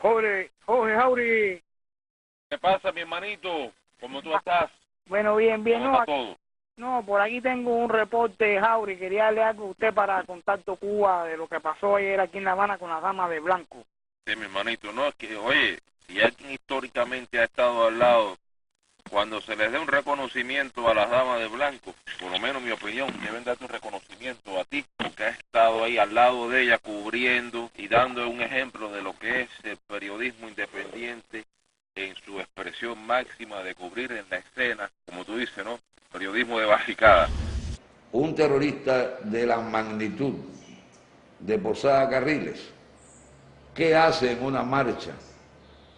Jorge Jauri. ¿Qué pasa, mi hermanito? ¿Cómo tú estás? Bueno, bien, ¿Cómo no, está todo? no, por aquí tengo un reporte, Jauri, quería darle algo a usted para Contacto Cuba de lo que pasó ayer aquí en La Habana con la dama de blanco. Sí, mi hermanito, no, es que, oye, si alguien históricamente ha estado al lado, cuando se les dé un reconocimiento a las damas de blanco, por lo menos mi opinión, deben darte un reconocimiento a ti, porque has estado ahí al lado de ella cubriendo y dando un ejemplo de lo que es el periodismo independiente en su expresión máxima de cubrir en la escena, como tú dices, ¿no? Periodismo de barricada. Un terrorista de la magnitud de Posada Carriles, ¿qué hace en una marcha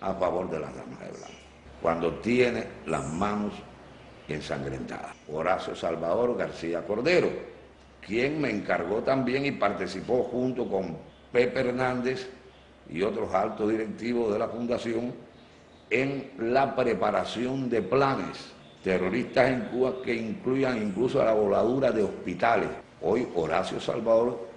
a favor de las damas de blanco? Cuando tiene las manos ensangrentadas. Horacio Salvador García Cordero, quien me encargó también y participó junto con Pepe Hernández y otros altos directivos de la Fundación en la preparación de planes terroristas en Cuba que incluyan incluso la voladura de hospitales. Hoy Horacio Salvador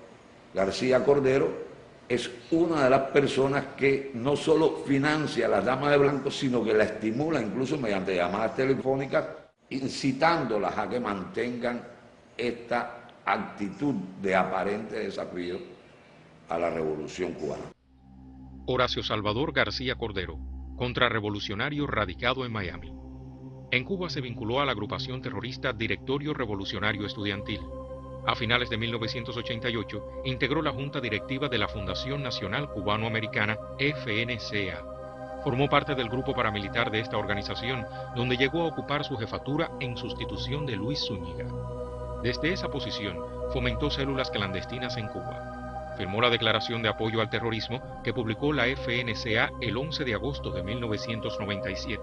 García Cordero es una de las personas que no solo financia a las damas de blanco, sino que la estimula incluso mediante llamadas telefónicas, incitándolas a que mantengan esta actitud de aparente desafío a la revolución cubana. Horacio Salvador García Cordero, contrarrevolucionario radicado en Miami. En Cuba se vinculó a la agrupación terrorista Directorio Revolucionario Estudiantil. A finales de 1988, integró la Junta Directiva de la Fundación Nacional Cubano-Americana, FNCA. Formó parte del grupo paramilitar de esta organización, donde llegó a ocupar su jefatura en sustitución de Luis Zúñiga. Desde esa posición, fomentó células clandestinas en Cuba. Firmó la Declaración de Apoyo al Terrorismo que publicó la FNCA el 11 de agosto de 1997.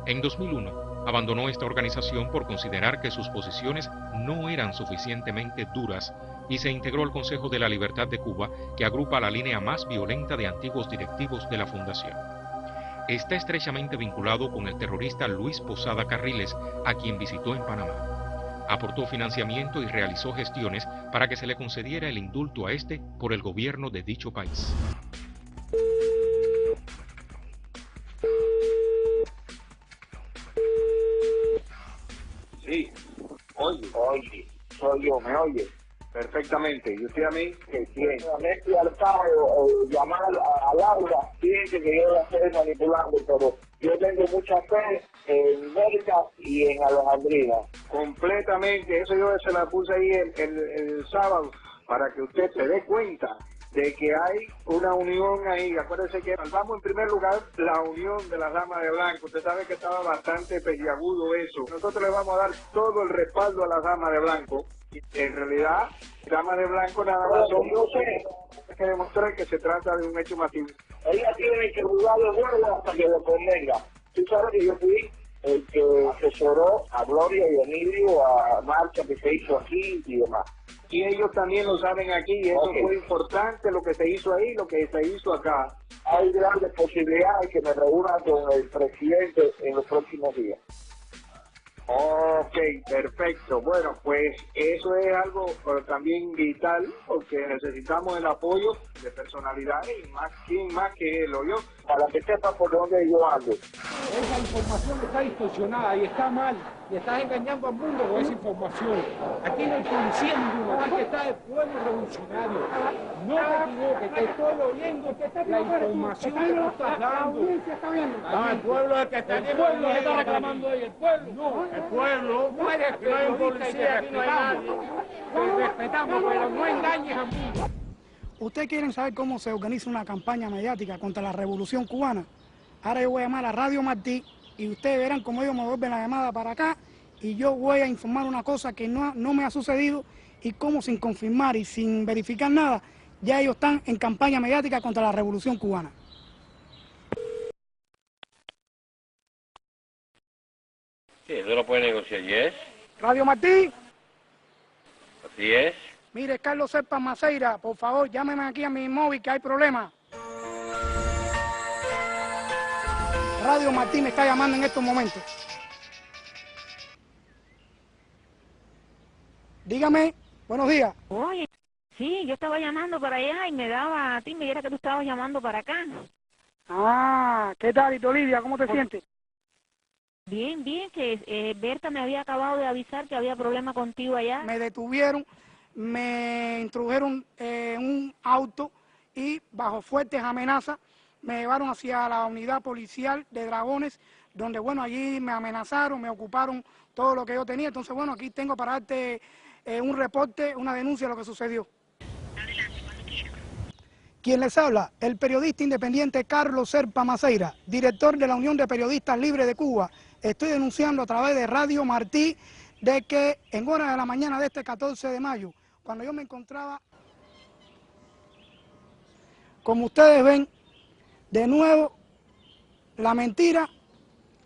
En 2001, abandonó esta organización por considerar que sus posiciones no eran suficientemente duras y se integró al Consejo de la Libertad de Cuba, que agrupa la línea más violenta de antiguos directivos de la Fundación. Está estrechamente vinculado con el terrorista Luis Posada Carriles, a quien visitó en Panamá. Aportó financiamiento y realizó gestiones para que se le concediera el indulto a este por el gobierno de dicho país. Sí, oye, soy yo, ¿me oye? Perfectamente, ¿y usted a mí? Que bien. Ernesto Alcaro, llamar a Laura, fíjense que yo la estoy manipulando, pero yo tengo mucha fe en América y en Alejandrina. Completamente, eso yo se la puse ahí el sábado, para que usted se dé cuenta de que hay una unión ahí. Acuérdense que salvamos en primer lugar la unión de las damas de blanco. Usted sabe que estaba bastante peliagudo eso. Nosotros le vamos a dar todo el respaldo a las damas de blanco. En realidad, damas de blanco nada más son... Yo sé. Hay que demostrar que se trata de un hecho masivo. Ella tiene que jugar de juego hasta que lo convenga. Tú sabes que yo fui el que asesoró a Gloria y a Emilio a marcha que se hizo aquí y demás. Y ellos también lo saben aquí, y eso fue importante lo que se hizo ahí, lo que se hizo acá. Hay grandes posibilidades que me reúnan con el presidente en los próximos días. Ok, perfecto. Bueno, pues eso es algo también vital, porque necesitamos el apoyo de personalidades y más, ¿quién más que él o yo? Para que sepa por dónde yo ando. Esa información está distorsionada y está mal, y estás engañando al mundo con esa información. Aquí no hay policía ninguno, aquí está el pueblo revolucionario. No te equivoques, te estoy oyendo la información que tú estás dando. El pueblo es el que está El pueblo que está reclamando ahí, el pueblo. No, el pueblo, no eres aquí no hay policía, aquí no hay nadie. Te respetamos, pero no engañes al mundo. ¿Ustedes quieren saber cómo se organiza una campaña mediática contra la revolución cubana? Ahora yo voy a llamar a Radio Martí y ustedes verán cómo ellos me vuelven la llamada para acá y yo voy a informar una cosa que no me ha sucedido y cómo sin confirmar y sin verificar nada, ya ellos están en campaña mediática contra la revolución cubana. Sí, eso lo puede negociar, ¿yes? Radio Martí. Así es. Mire, Carlos Serpa Maceira, por favor, llámeme aquí a mi móvil que hay problema. Radio Martí me está llamando en estos momentos. Dígame, buenos días. Oye, sí, yo estaba llamando para allá y me daba a ti, me dijera que tú estabas llamando para acá. Ah, ¿qué tal, Ito Lidia? ¿Cómo te sientes? Bien, bien, que Berta me había acabado de avisar que había problema contigo allá. Me detuvieron, me introdujeron en un auto y bajo fuertes amenazas me llevaron hacia la unidad policial de Dragones, donde, bueno, allí me amenazaron, me ocuparon todo lo que yo tenía. Entonces, bueno, aquí tengo para darte un reporte, una denuncia de lo que sucedió. Quien les habla, el periodista independiente Carlos Serpa Maceira, director de la Unión de Periodistas Libres de Cuba. Estoy denunciando a través de Radio Martí de que en horas de la mañana de este 14 de mayo, cuando yo me encontraba, como ustedes ven, de nuevo la mentira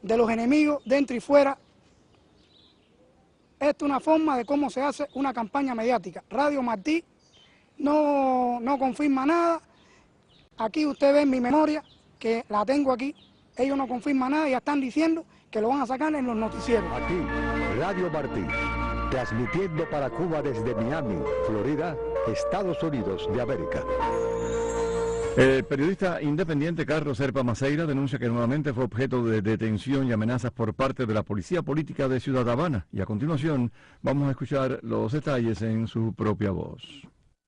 de los enemigos dentro y fuera. Esto es una forma de cómo se hace una campaña mediática. Radio Martí no confirma nada. Aquí usted ve en mi memoria, que la tengo aquí, ellos no confirman nada, ya están diciendo que lo van a sacar en los noticieros. Aquí, Radio Martí, transmitiendo para Cuba desde Miami, Florida, Estados Unidos de América. El periodista independiente Carlos Serpa Maceira denuncia que nuevamente fue objeto de detención y amenazas por parte de la Policía Política de Ciudad Habana. Y a continuación vamos a escuchar los detalles en su propia voz.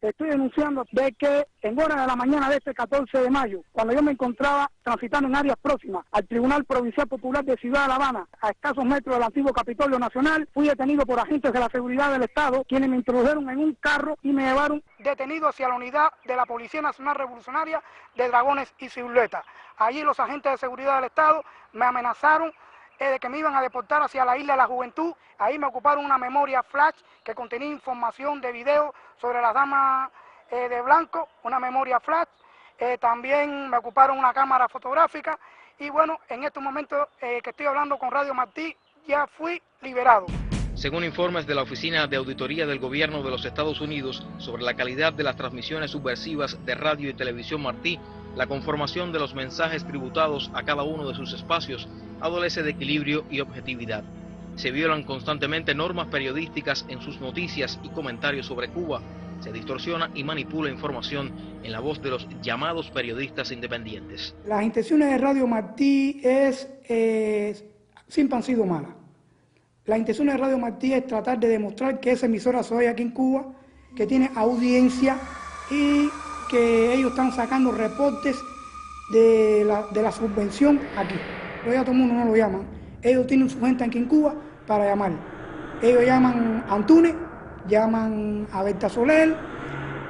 Estoy denunciando de que en horas de la mañana de este 14 de mayo, cuando yo me encontraba transitando en áreas próximas al Tribunal Provincial Popular de Ciudad de La Habana, a escasos metros del antiguo Capitolio Nacional, fui detenido por agentes de la seguridad del Estado, quienes me introdujeron en un carro y me llevaron detenido hacia la unidad de la Policía Nacional Revolucionaria de Dragones y Silueta. Allí los agentes de seguridad del Estado me amenazaron de que me iban a deportar hacia la Isla de la Juventud. Ahí me ocuparon una memoria flash que contenía información de video sobre las damas de blanco, una memoria flash. También me ocuparon una cámara fotográfica y bueno, en estos momentos que estoy hablando con Radio Martí, ya fui liberado. Según informes de la Oficina de Auditoría del Gobierno de los Estados Unidos sobre la calidad de las transmisiones subversivas de radio y televisión Martí, la conformación de los mensajes tributados a cada uno de sus espacios adolece de equilibrio y objetividad. Se violan constantemente normas periodísticas en sus noticias y comentarios sobre Cuba. Se distorsiona y manipula información en la voz de los llamados periodistas independientes. Las intenciones de Radio Martí siempre han sido malas. La intención de Radio Martí es tratar de demostrar que esa emisora soy aquí en Cuba, que tiene audiencia y que ellos están sacando reportes de la subvención aquí. Pero ya todo el mundo no lo llaman. Ellos tienen su gente aquí en Cuba para llamar. Ellos llaman a Antunes, llaman a Berta Soler,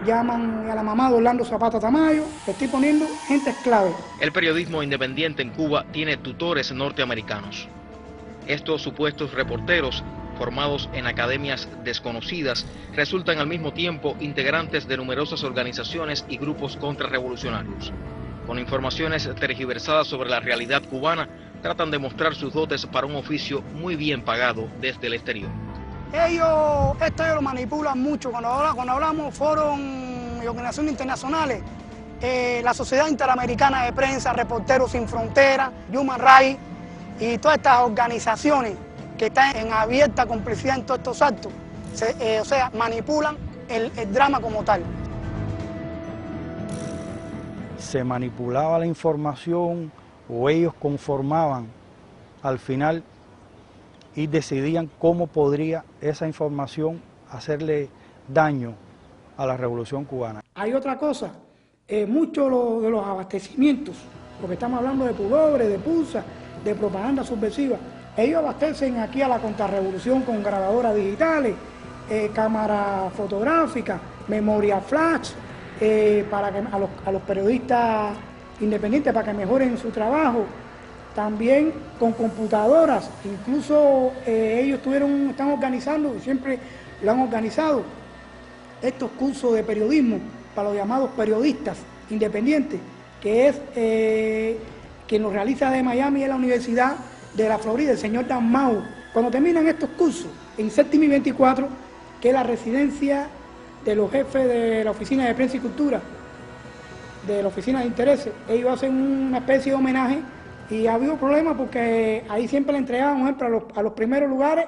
llaman a la mamá de Orlando Zapata Tamayo. Le estoy poniendo gente clave. El periodismo independiente en Cuba tiene tutores norteamericanos. Estos supuestos reporteros, formados en academias desconocidas, resultan al mismo tiempo integrantes de numerosas organizaciones y grupos contrarrevolucionarios. Con informaciones tergiversadas sobre la realidad cubana, tratan de mostrar sus dotes para un oficio muy bien pagado desde el exterior. Esto ellos lo manipulan mucho. Cuando hablamos foros y organizaciones internacionales, la Sociedad Interamericana de Prensa, Reporteros Sin Fronteras, Human Rights y todas estas organizaciones que están en abierta complicidad en todos estos actos, manipulan el drama como tal. Se manipulaba la información o ellos conformaban al final y decidían cómo podría esa información hacerle daño a la revolución cubana. Hay otra cosa, muchos de los abastecimientos, porque estamos hablando de pulobres, de pulsa, de propaganda subversiva, ellos abastecen aquí a la contrarrevolución con grabadoras digitales, cámaras fotográficas, memoria flash, para que a los periodistas independientes para que mejoren su trabajo, también con computadoras. Incluso ellos están organizando, y siempre lo han organizado, estos cursos de periodismo para los llamados periodistas independientes, que es quien los realiza de Miami, es la Universidad de la Florida, el señor Dan Mau. Cuando terminan estos cursos en Séptimo y 24, que es la residencia de los jefes de la Oficina de Prensa y Cultura, de la Oficina de Intereses, ellos hacen una especie de homenaje y ha habido problemas porque ahí siempre le entregaban, por ejemplo, a los primeros lugares,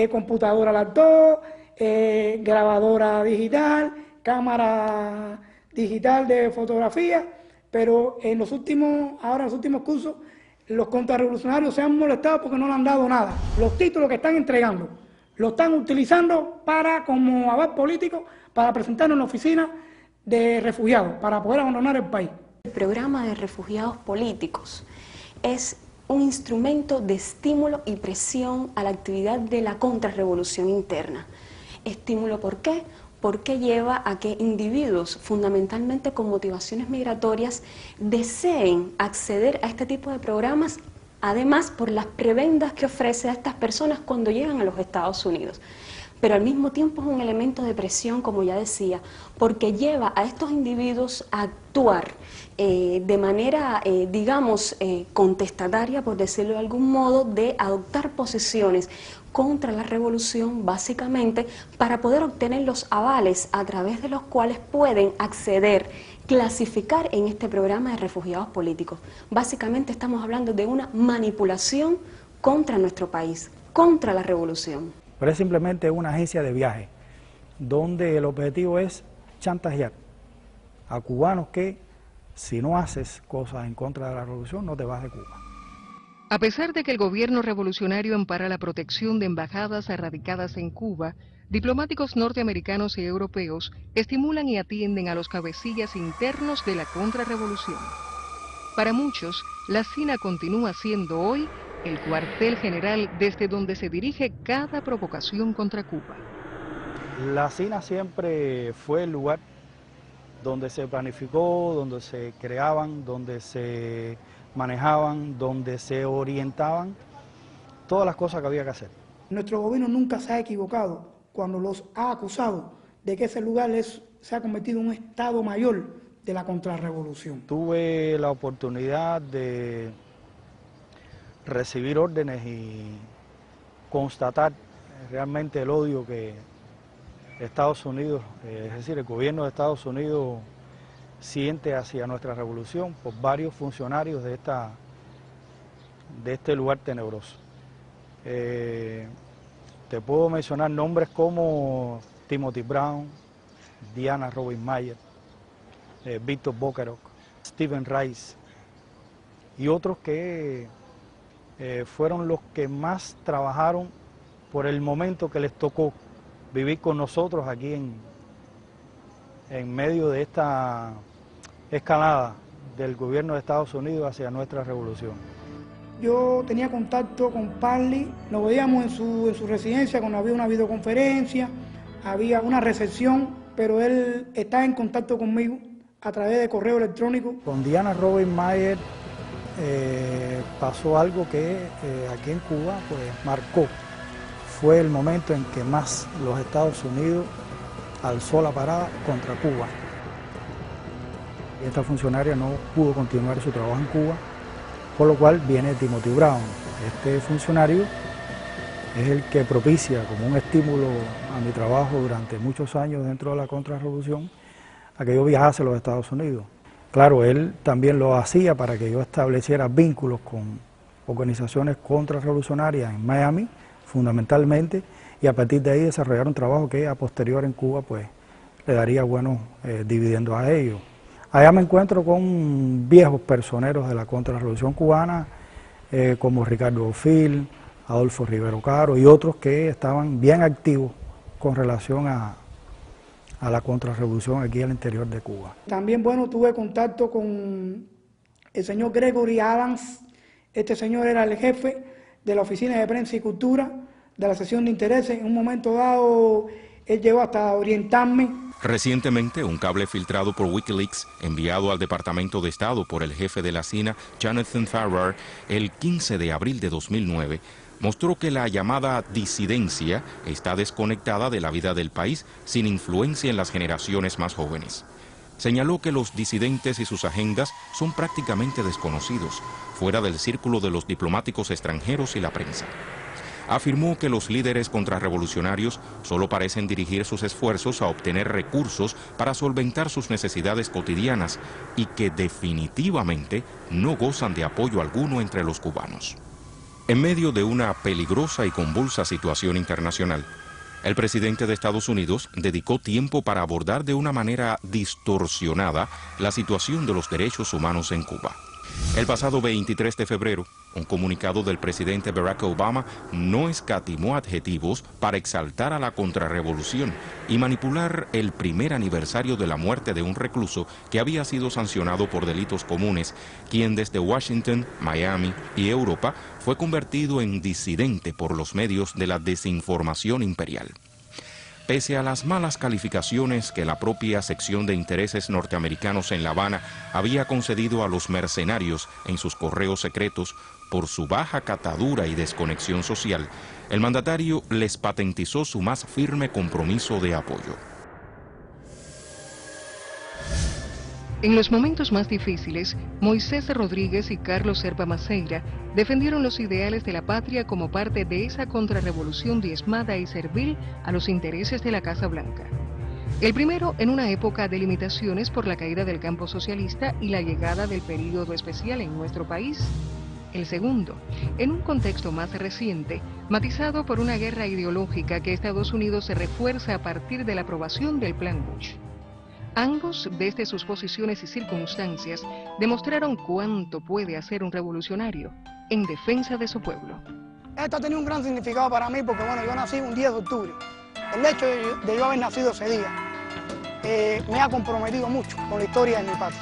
computadora laptop, grabadora digital, cámara digital de fotografía, pero en los últimos cursos, los contrarrevolucionarios se han molestado porque no le han dado nada. Los títulos que están entregando lo están utilizando como aval político para presentar en la oficina de refugiados, para poder abandonar el país. El programa de refugiados políticos es un instrumento de estímulo y presión a la actividad de la contrarrevolución interna. ¿Estímulo por qué? Porque lleva a que individuos, fundamentalmente con motivaciones migratorias, deseen acceder a este tipo de programas, además por las prebendas que ofrece a estas personas cuando llegan a los Estados Unidos. Pero al mismo tiempo es un elemento de presión, como ya decía, porque lleva a estos individuos a actuar de manera, digamos, contestataria, por decirlo de algún modo, de adoptar posiciones contra la revolución, básicamente, para poder obtener los avales a través de los cuales pueden acceder, clasificar en este programa de refugiados políticos. Básicamente estamos hablando de una manipulación contra nuestro país, contra la revolución. Pero es simplemente una agencia de viaje, donde el objetivo es chantajear a cubanos que, si no haces cosas en contra de la revolución, no te vas de Cuba. A pesar de que el gobierno revolucionario ampara la protección de embajadas radicadas en Cuba, diplomáticos norteamericanos y europeos estimulan y atienden a los cabecillas internos de la contrarrevolución. Para muchos, la CINA continúa siendo hoy el cuartel general desde donde se dirige cada provocación contra Cuba. La CINA siempre fue el lugar donde se planificó, donde se creaban, donde se manejaban, donde se orientaban todas las cosas que había que hacer. Nuestro gobierno nunca se ha equivocado cuando los ha acusado de que ese lugar se ha convertido en un estado mayor de la contrarrevolución. Tuve la oportunidad de recibir órdenes y constatar realmente el odio que Estados Unidos, es decir, el gobierno de Estados Unidos siente hacia nuestra revolución por varios funcionarios de este lugar tenebroso. Te puedo mencionar nombres como Timothy Brown, Diana Robin Mayer, Víctor Bocarok, Stephen Rice y otros que fueron los que más trabajaron por el momento que les tocó vivir con nosotros aquí en medio de esta escalada del gobierno de Estados Unidos hacia nuestra revolución. Yo tenía contacto con Parley, nos veíamos en su residencia cuando había una videoconferencia, había una recepción, pero él está en contacto conmigo a través de correo electrónico. Con Diana Robin Mayer pasó algo que aquí en Cuba pues marcó. Fue el momento en que más los Estados Unidos alzó la parada contra Cuba. Y esta funcionaria no pudo continuar su trabajo en Cuba, por lo cual viene Timothy Brown. Este funcionario es el que propicia como un estímulo a mi trabajo durante muchos años dentro de la contrarrevolución a que yo viajase a los Estados Unidos. Claro, él también lo hacía para que yo estableciera vínculos con organizaciones contrarrevolucionarias en Miami, fundamentalmente, y a partir de ahí desarrollar un trabajo que a posterior en Cuba pues le daría buenos dividendos a ellos. Allá me encuentro con viejos personeros de la contrarrevolución cubana, como Ricardo Ophil, Adolfo Rivero Caro y otros que estaban bien activos con relación a la contrarrevolución aquí al interior de Cuba. También, bueno, tuve contacto con el señor Gregory Adams. Este señor era el jefe de la Oficina de Prensa y Cultura, de la sección de intereses. En un momento dado, él llegó hasta orientarme. Recientemente, un cable filtrado por Wikileaks, enviado al Departamento de Estado por el jefe de la CINA, Jonathan Farrar, el 15 de abril de 2009, mostró que la llamada disidencia está desconectada de la vida del país, sin influencia en las generaciones más jóvenes. Señaló que los disidentes y sus agendas son prácticamente desconocidos, fuera del círculo de los diplomáticos extranjeros y la prensa. Afirmó que los líderes contrarrevolucionarios solo parecen dirigir sus esfuerzos a obtener recursos para solventar sus necesidades cotidianas y que definitivamente no gozan de apoyo alguno entre los cubanos. En medio de una peligrosa y convulsa situación internacional, El presidente de Estados Unidos dedicó tiempo para abordar de una manera distorsionada la situación de los derechos humanos en Cuba. El pasado 23 de febrero, un comunicado del presidente Barack Obama no escatimó adjetivos para exaltar a la contrarrevolución y manipular el primer aniversario de la muerte de un recluso que había sido sancionado por delitos comunes, quien desde Washington, Miami y Europa fue convertido en disidente por los medios de la desinformación imperial. Pese a las malas calificaciones que la propia sección de intereses norteamericanos en La Habana había concedido a los mercenarios en sus correos secretos por su baja catadura y desconexión social, el mandatario les patentizó su más firme compromiso de apoyo. En los momentos más difíciles, Moisés Rodríguez y Carlos Serpa Maceira defendieron los ideales de la patria como parte de esa contrarrevolución diezmada y servil a los intereses de la Casa Blanca. El primero en una época de limitaciones por la caída del campo socialista y la llegada del período especial en nuestro país. El segundo, en un contexto más reciente, matizado por una guerra ideológica que Estados Unidos se refuerza a partir de la aprobación del Plan Bush. Ambos, desde sus posiciones y circunstancias, demostraron cuánto puede hacer un revolucionario en defensa de su pueblo. Esto ha tenido un gran significado para mí porque, bueno, yo nací un 10 de octubre. El hecho de yo haber nacido ese día me ha comprometido mucho con la historia de mi patria.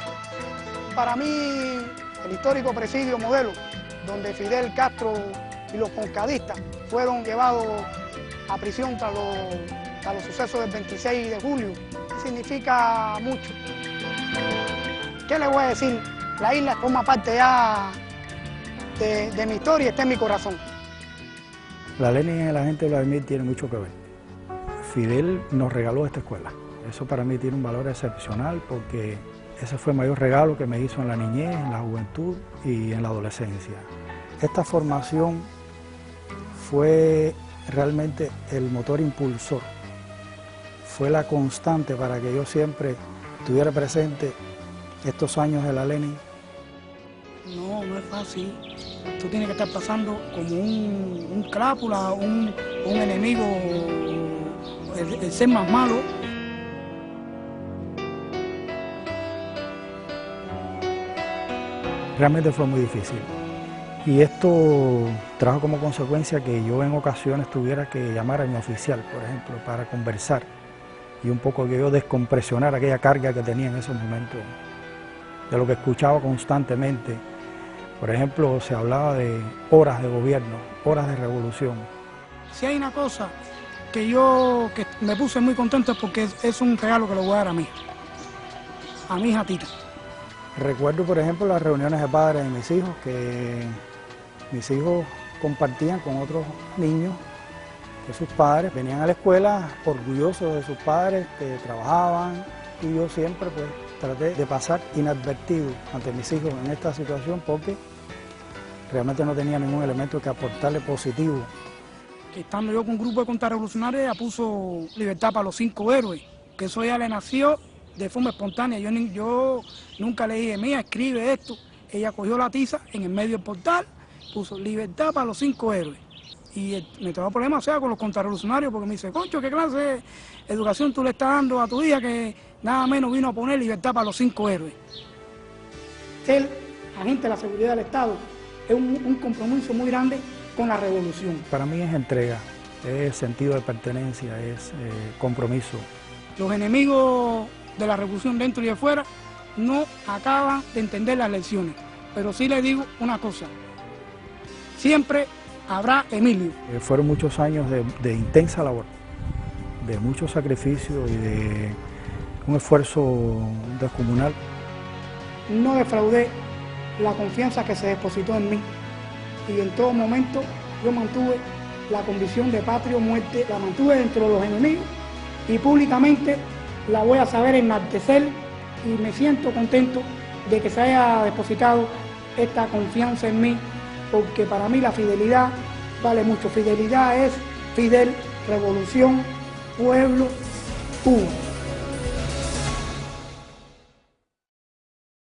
Para mí, el histórico presidio Modelo, donde Fidel Castro y los concadistas fueron llevados a prisión tras los sucesos del 26 de julio, significa mucho. ¿Qué le voy a decir? La isla forma parte ya de mi historia y está en mi corazón. La Lenin y la gente de Vladimir tiene mucho que ver. Fidel nos regaló esta escuela. Eso para mí tiene un valor excepcional porque ese fue el mayor regalo que me hizo en la niñez, en la juventud y en la adolescencia. Esta formación fue realmente el motor impulsor. Fue la constante para que yo siempre tuviera presente estos años de la Lenin. No, no es fácil. Tú tienes que estar pasando como un crápula, un enemigo, el ser más malo. Realmente fue muy difícil. Y esto trajo como consecuencia que yo en ocasiones tuviera que llamar a mi oficial, por ejemplo, para conversar. Y un poco que yo descompresionar aquella carga que tenía en esos momentos, de lo que escuchaba constantemente. Por ejemplo, se hablaba de horas de gobierno, horas de revolución. Si hay una cosa que me puse muy contento es porque es un regalo que le voy a dar a mi hija Tita. Recuerdo, por ejemplo, las reuniones de padres de mis hijos, que mis hijos compartían con otros niños que sus padres venían a la escuela orgullosos de sus padres, que trabajaban, y yo siempre pues traté de pasar inadvertido ante mis hijos en esta situación porque realmente no tenía ningún elemento que aportarle positivo. Estando yo con un grupo de contrarrevolucionarios, ella puso libertad para los 5 héroes, que eso ya le nació de forma espontánea. Yo nunca le dije, mía, escribe esto. Ella cogió la tiza en el medio del portal, puso libertad para los 5 héroes. Y me tuvo problemas con los contrarrevolucionarios porque me dice, concho, ¿qué clase de educación tú le estás dando a tu hija que nada menos vino a poner libertad para los 5 héroes? Ser agente de la seguridad del Estado es un compromiso muy grande con la revolución. Para mí es entrega, es sentido de pertenencia, es compromiso. Los enemigos de la revolución dentro y de fuera no acaban de entender las lecciones, pero sí les digo una cosa, siempre habrá Emilio. Fueron muchos años de intensa labor, de mucho sacrificio y de un esfuerzo descomunal. No defraudé la confianza que se depositó en mí y en todo momento yo mantuve la convicción de patria o muerte, la mantuve dentro de los enemigos y públicamente la voy a saber enaltecer y me siento contento de que se haya depositado esta confianza en mí, porque para mí la fidelidad vale mucho. Fidelidad es Fidel, revolución, pueblo, Cuba.